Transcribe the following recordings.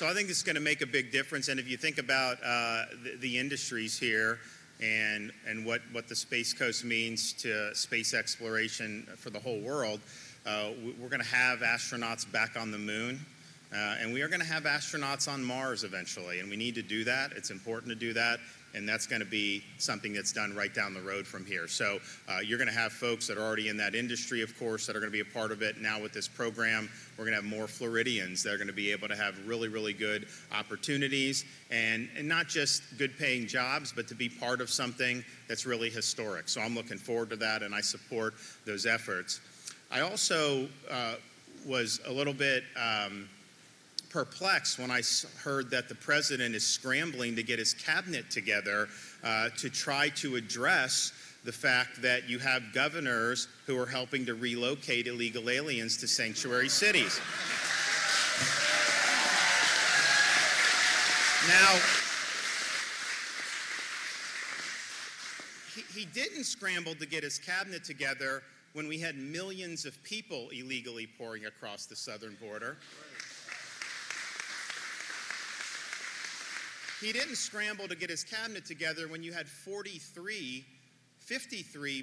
So I think it's going to make a big difference. And if you think about the industries here and what the Space Coast means to space exploration for the whole world, we're going to have astronauts back on the moon. And we are going to have astronauts on Mars eventually. And we need to do that. It's important to do that. And that's going to be something that's done right down the road from here. So you're going to have folks that are already in that industry, of course, that are going to be a part of it. Now with this program, we're going to have more Floridians that are going to be able to have really, really good opportunities and not just good paying jobs, but to be part of something that's really historic. So I'm looking forward to that, and I support those efforts. I also was a little bit perplexed when I heard that the president is scrambling to get his cabinet together to try to address the fact that you have governors who are helping to relocate illegal aliens to sanctuary cities. Now, he didn't scramble to get his cabinet together when we had millions of people illegally pouring across the southern border. He didn't scramble to get his cabinet together when you had 53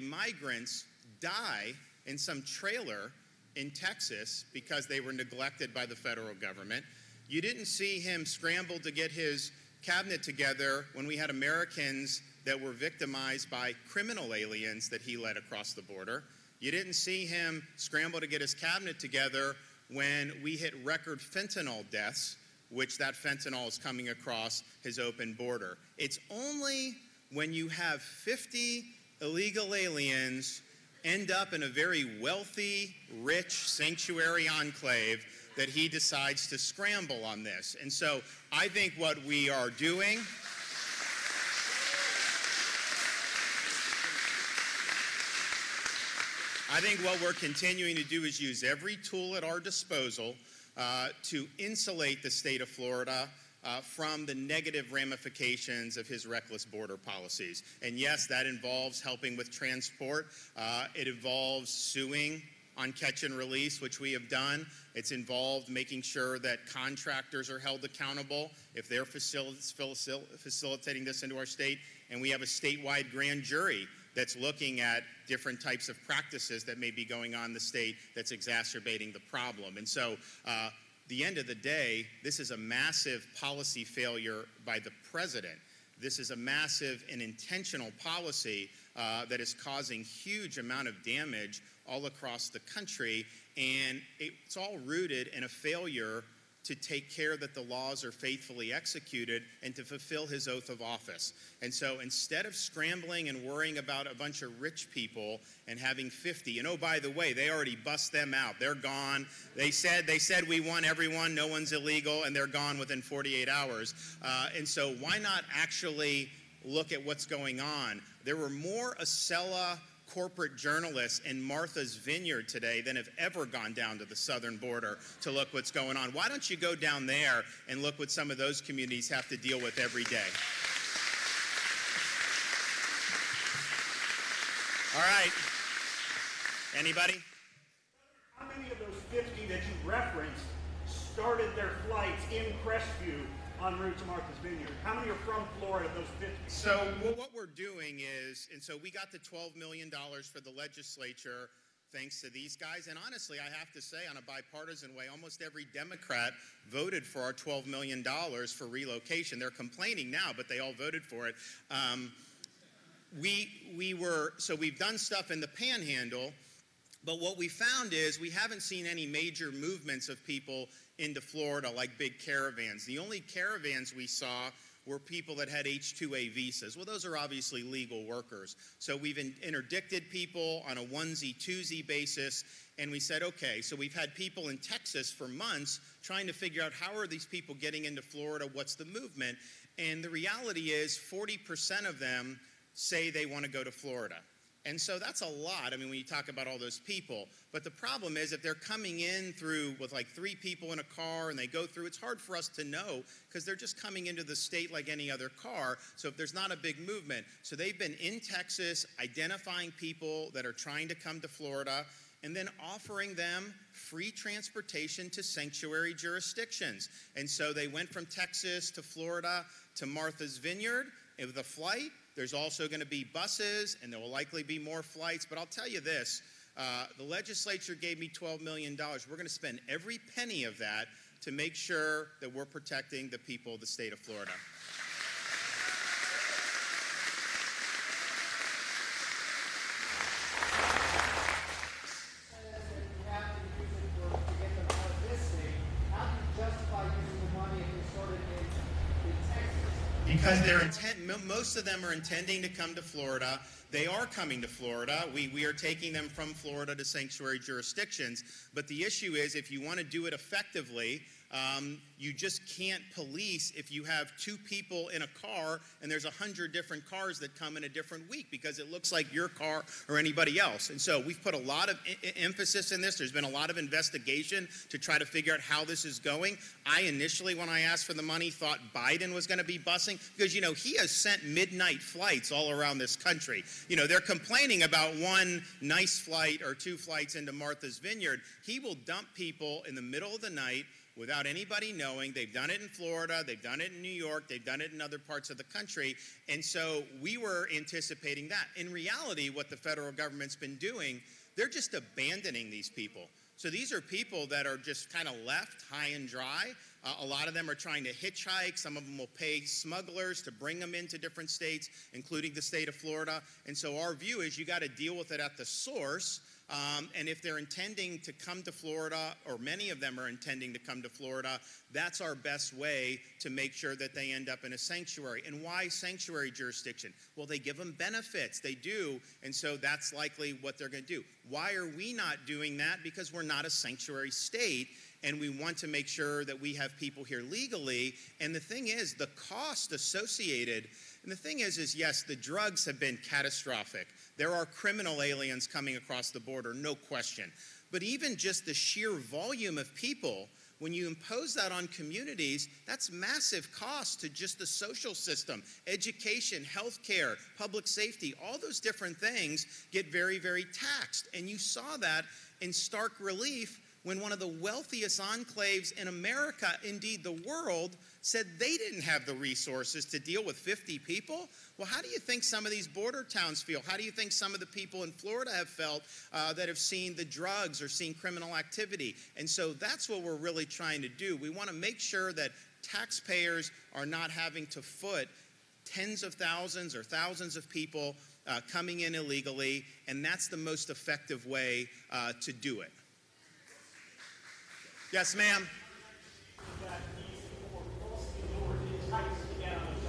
migrants die in some trailer in Texas because they were neglected by the federal government. You didn't see him scramble to get his cabinet together when we had Americans that were victimized by criminal aliens that he led across the border. You didn't see him scramble to get his cabinet together when we hit record fentanyl deaths, which that fentanyl is coming across his open border. It's only when you have 50 illegal aliens end up in a very wealthy, rich sanctuary enclave that he decides to scramble on this. And so I think what we are doing I think what we're continuing to do is use every tool at our disposal to insulate the state of Florida from the negative ramifications of his reckless border policies. And yes, that involves helping with transport. It involves suing on catch and release, which we have done. It's involved making sure that contractors are held accountable if they're facilitating this into our state. And we have a statewide grand jury that's looking at different types of practices that may be going on in the state that's exacerbating the problem. And so, the end of the day, this is a massive policy failure by the president. This is a massive and intentional policy that is causing huge amount of damage all across the country, and it's all rooted in a failure to take care that the laws are faithfully executed and to fulfill his oath of office. And so instead of scrambling and worrying about a bunch of rich people and having 50, and oh, by the way, they already bust them out. They're gone. They said we want everyone, no one's illegal, and they're gone within 48 hours. And so why not actually look at what's going on? There were more Acela corporate journalists in Martha's Vineyard today than have ever gone down to the southern border to look what's going on. Why don't you go down there and look what some of those communities have to deal with every day? All right. Anybody? How many of those 50 that you referenced started their flights in Crestview en route to Martha's Vineyard? How many are from Florida, those 50? So what we're doing is, and so we got the $12 million for the legislature thanks to these guys. And honestly, I have to say, on a bipartisan way, almost every Democrat voted for our $12 million for relocation. They're complaining now, but they all voted for it. So we've done stuff in the Panhandle, but what we found is we haven't seen any major movements of people into Florida like big caravans. The only caravans we saw were people that had H-2A visas. Well, those are obviously legal workers. So we've interdicted people on a onesie-twosie basis, and we said, okay, so we've had people in Texas for months trying to figure out how are these people getting into Florida, what's the movement? And the reality is 40% of them say they want to go to Florida. And so that's a lot, I mean, when you talk about all those people. But the problem is if they're coming in through with like 3 people in a car and they go through, it's hard for us to know because they're just coming into the state like any other car. So if there's not a big movement. So they've been in Texas identifying people that are trying to come to Florida. and then offering them free transportation to sanctuary jurisdictions. And so they went from Texas to Florida to Martha's Vineyard with a flight. There's also going to be buses, and there will likely be more flights. But I'll tell you this, the legislature gave me $12 million. We're going to spend every penny of that to make sure that we're protecting the people of the state of Florida. Because most of them are intending to come to Florida. They are coming to Florida. We are taking them from Florida to sanctuary jurisdictions. But the issue is, if you want to do it effectively, you just can't police if you have 2 people in a car and there's 100 different cars that come in a different week because it looks like your car or anybody else. And so we've put a lot of emphasis in this. There's been a lot of investigation to try to figure out how this is going. I initially, when I asked for the money, thought Biden was going to be busing because, you know, he has sent midnight flights all around this country. You know, they're complaining about 1 nice flight or 2 flights into Martha's Vineyard. He will dump people in the middle of the night without anybody knowing. They've done it in Florida, they've done it in New York, they've done it in other parts of the country, and so we were anticipating that. In reality, what the federal government's been doing, they're just abandoning these people. So these are people that are just kind of left high and dry. A lot of them are trying to hitchhike. Some of them will pay smugglers to bring them into different states, including the state of Florida. And so our view is you got to deal with it at the source. And if they're intending to come to Florida, or many of them are intending to come to Florida, that's our best way to make sure that they end up in a sanctuary. And why sanctuary jurisdiction? Well, they give them benefits. They do. And so that's likely what they're going to do. Why are we not doing that? Because we're not a sanctuary state, and we want to make sure that we have people here legally. And the thing is, the cost associated, and the thing is yes, the drugs have been catastrophic. There are criminal aliens coming across the border, no question. But even just the sheer volume of people, when you impose that on communities, that's massive cost to just the social system, education, healthcare, public safety, all those different things get very, very taxed. And you saw that in stark relief when one of the wealthiest enclaves in America, indeed the world, said they didn't have the resources to deal with 50 people. Well, how do you think some of these border towns feel? How do you think some of the people in Florida have felt that have seen the drugs or seen criminal activity? And so that's what we're really trying to do. We want to make sure that taxpayers are not having to foot tens of thousands or thousands of people coming in illegally, and that's the most effective way to do it. Yes, ma'am.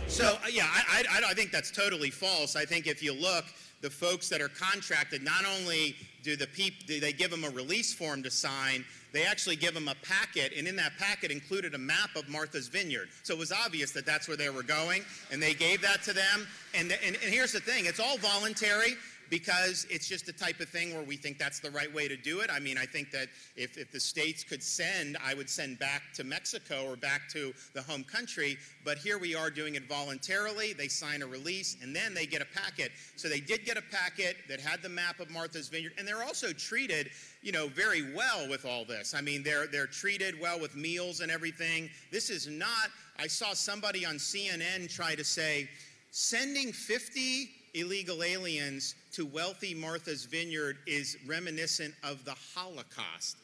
So, yeah, I think that's totally false. I think if you look, the folks that are contracted, not only do they give them a release form to sign, they actually give them a packet, and in that packet included a map of Martha's Vineyard. So it was obvious that that's where they were going, and they gave that to them. And here's the thing, it's all voluntary, because it's just the type of thing where we think that's the right way to do it. I mean, I think that if the states could send, I would send back to Mexico or back to the home country, but here we are doing it voluntarily. They sign a release, and then they get a packet. So they did get a packet that had the map of Martha's Vineyard, and they're also treated, you know, very well with all this. I mean, they're treated well with meals and everything. This is not, I saw somebody on CNN try to say, sending 50 illegal aliens to wealthy Martha's Vineyard is reminiscent of the Holocaust.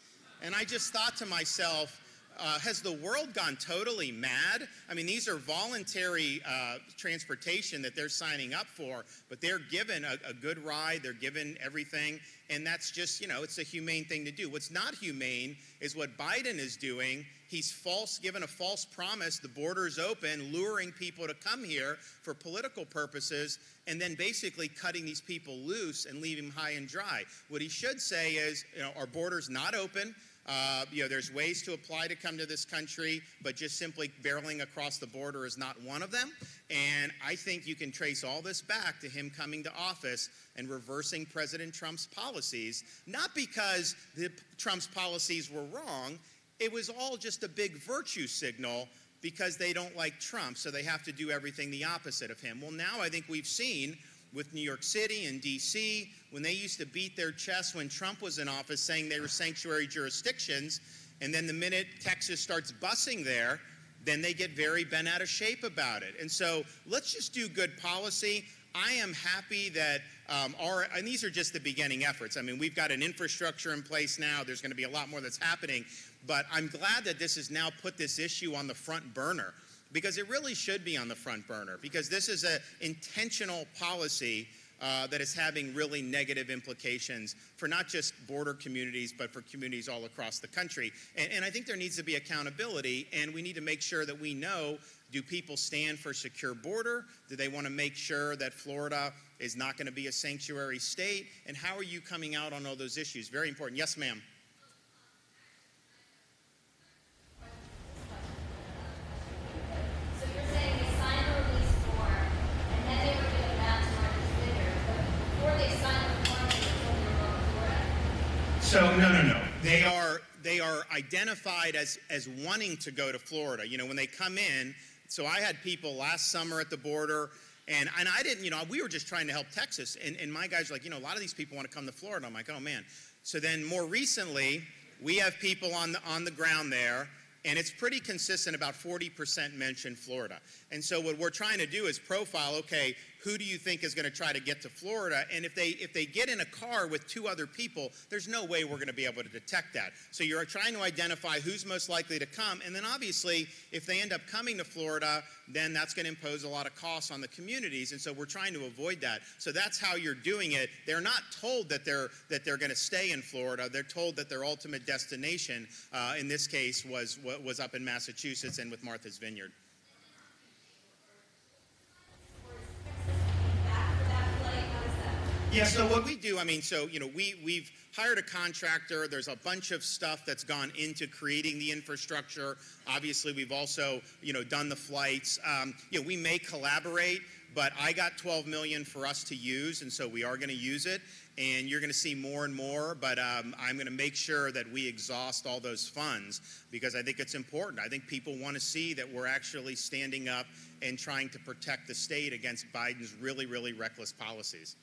And I just thought to myself, has the world gone totally mad? I mean, these are voluntary transportation that they're signing up for, but they're given a good ride, they're given everything, and that's just, you know, it's a humane thing to do. What's not humane is what Biden is doing. He's given a false promise, the border's open, luring people to come here for political purposes, and then basically cutting these people loose and leaving them high and dry. What he should say is, you know, our border's not open. You know, there's ways to apply to come to this country, but just simply barreling across the border is not one of them. And I think you can trace all this back to him coming to office and reversing President Trump's policies, not because Trump's policies were wrong. It was all just a big virtue signal because they don't like Trump, so they have to do everything the opposite of him. Well, now I think we've seen with New York City and D.C. when they used to beat their chests when Trump was in office saying they were sanctuary jurisdictions, and then the minute Texas starts busing there, then they get very bent out of shape about it. And so let's just do good policy. I am happy that and these are just the beginning efforts. I mean, we've got an infrastructure in place now. There's going to be a lot more that's happening. But I'm glad that this has now put this issue on the front burner, because it really should be on the front burner, because this is an intentional policy that is having really negative implications for not just border communities, but for communities all across the country. And I think there needs to be accountability, and we need to make sure that we know, do people stand for a secure border? Do they want to make sure that Florida is not going to be a sanctuary state? And how are you coming out on all those issues? Very important. Yes, ma'am. So no. They are identified as wanting to go to Florida. You know, when they come in, so I had people last summer at the border, and I didn't, you know, we were just trying to help Texas, and my guys are like, you know, a lot of these people want to come to Florida. I'm like, oh man. So then more recently, we have people on the ground there, and it's pretty consistent, about 40% mention Florida. And so what we're trying to do is profile, okay, who do you think is going to try to get to Florida? And if they get in a car with two other people, there's no way we're going to be able to detect that. So you're trying to identify who's most likely to come. And then obviously, if they end up coming to Florida, then that's going to impose a lot of costs on the communities. And so we're trying to avoid that. So that's how you're doing it. They're not told that they're going to stay in Florida. They're told that their ultimate destination, in this case, was up in Massachusetts and with Martha's Vineyard. Yeah, so what we do, I mean, so, you know, we've hired a contractor. There's a bunch of stuff that's gone into creating the infrastructure. Obviously, we've also, you know, done the flights. You know, we may collaborate, but I got $12 million for us to use, and so we are going to use it. And you're going to see more and more, but I'm going to make sure that we exhaust all those funds, because I think it's important. I think people want to see that we're actually standing up and trying to protect the state against Biden's really, really reckless policies.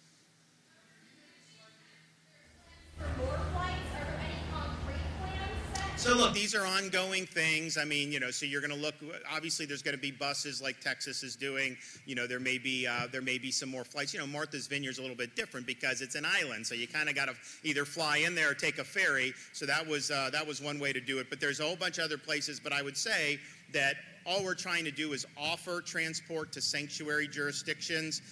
For more flights, are there any concrete plans set? So look, these are ongoing things. I mean, you know, so you're going to look, obviously there's going to be buses like Texas is doing. You know, there may be some more flights. You know, Martha's Vineyard is a little bit different because it's an island, so you kind of got to either fly in there or take a ferry. So that was one way to do it. But there's a whole bunch of other places. But I would say that all we're trying to do is offer transport to sanctuary jurisdictions,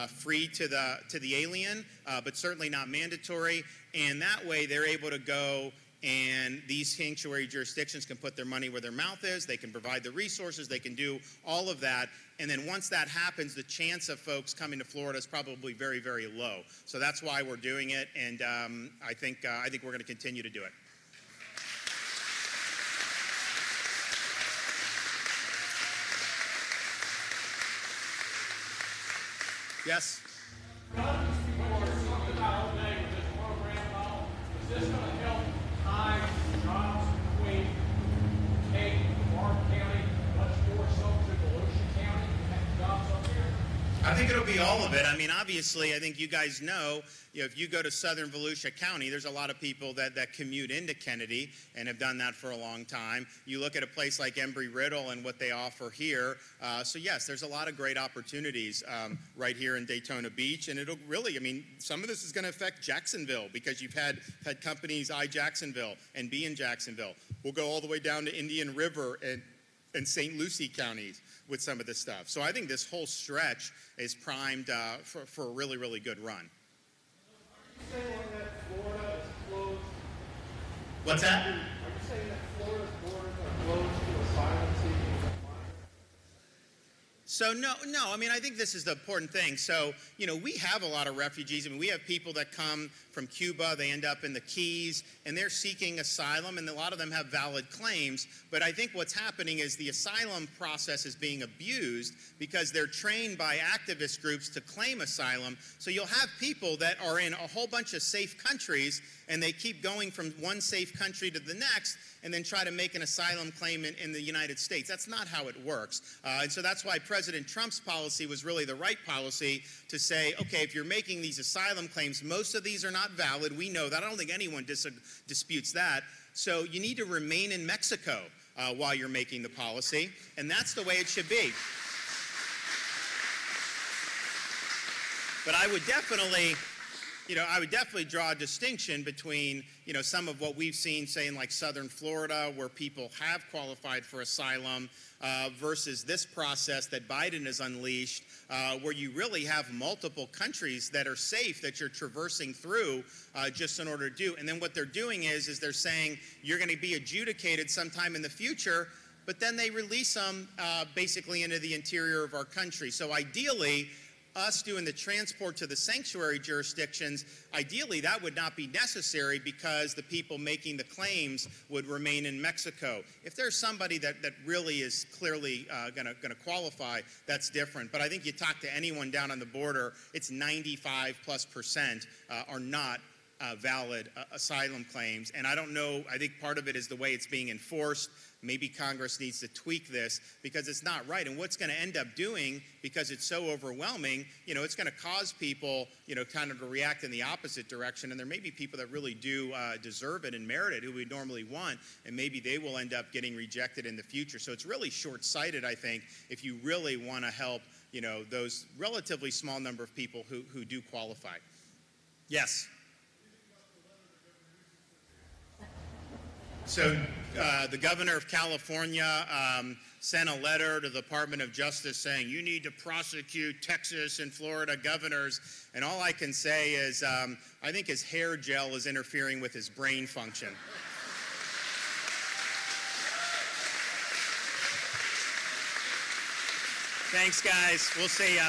free to the alien, but certainly not mandatory. And that way they're able to go, and these sanctuary jurisdictions can put their money where their mouth is. They can provide the resources. They can do all of that. And then once that happens, the chance of folks coming to Florida is probably very, very low. So that's why we're doing it. And I think we're going to continue to do it. Yes? A lot of these people are talking about all day with this program and all. Is this going to help tie jobs between Kate and Warren County, much more so to Volusia County, and have jobs up here? I think it'll be all of it. I mean, obviously, I think you guys know, if you go to southern Volusia County, there's a lot of people that commute into Kennedy and have done that for a long time. You look at a place like Embry-Riddle and what they offer here. So yes, there's a lot of great opportunities right here in Daytona Beach. And it'll really, I mean, some of this is going to affect Jacksonville, because you've had companies Jacksonville and be in Jacksonville. We'll go all the way down to Indian River and St. Lucie counties with some of this stuff. So I think this whole stretch is primed for a really, really good run. Are you saying that Florida is closed? What's that? Are you saying that Florida's borders are closed to asylum seeking migrants? So no, I mean, I think this is the important thing. So, you know, we have a lot of refugees. I mean, we have people that come from Cuba, they end up in the Keys, and they're seeking asylum, and a lot of them have valid claims. But I think what's happening is the asylum process is being abused because they're trained by activist groups to claim asylum. So you'll have people that are in a whole bunch of safe countries, and they keep going from one safe country to the next, and then try to make an asylum claim in the United States. That's not how it works. And so that's why President President Trump's policy was really the right policy to say, okay, if you're making these asylum claims, most of these are not valid. We know that. I don't think anyone disputes that. So you need to remain in Mexico while you're making the policy, and that's the way it should be. But I would definitely draw a distinction between, some of what we've seen, say, in like southern Florida, where people have qualified for asylum, versus this process that Biden has unleashed, where you really have multiple countries that are safe that you're traversing through just in order to do. And then what they're doing is they're saying you're going to be adjudicated sometime in the future, but then they release them basically into the interior of our country. So ideally, us doing the transport to the sanctuary jurisdictions, ideally that would not be necessary because the people making the claims would remain in Mexico. If there's somebody that really is clearly going to qualify, that's different. But I think you talk to anyone down on the border, it's 95+% are not valid asylum claims. And I don't know, I think part of it is the way it's being enforced. Maybe Congress needs to tweak this because it's not right. And what's going to end up doing, because it's so overwhelming, it's going to cause people, kind of to react in the opposite direction. And there may be people that really do deserve it and merit it, who we normally want, and maybe they will end up getting rejected in the future. So it's really short-sighted, I think, if you really want to help, those relatively small number of people who do qualify. Yes. So the governor of California sent a letter to the Department of Justice saying, you need to prosecute Texas and Florida governors. And all I can say is I think his hair gel is interfering with his brain function. Thanks, guys. We'll see ya.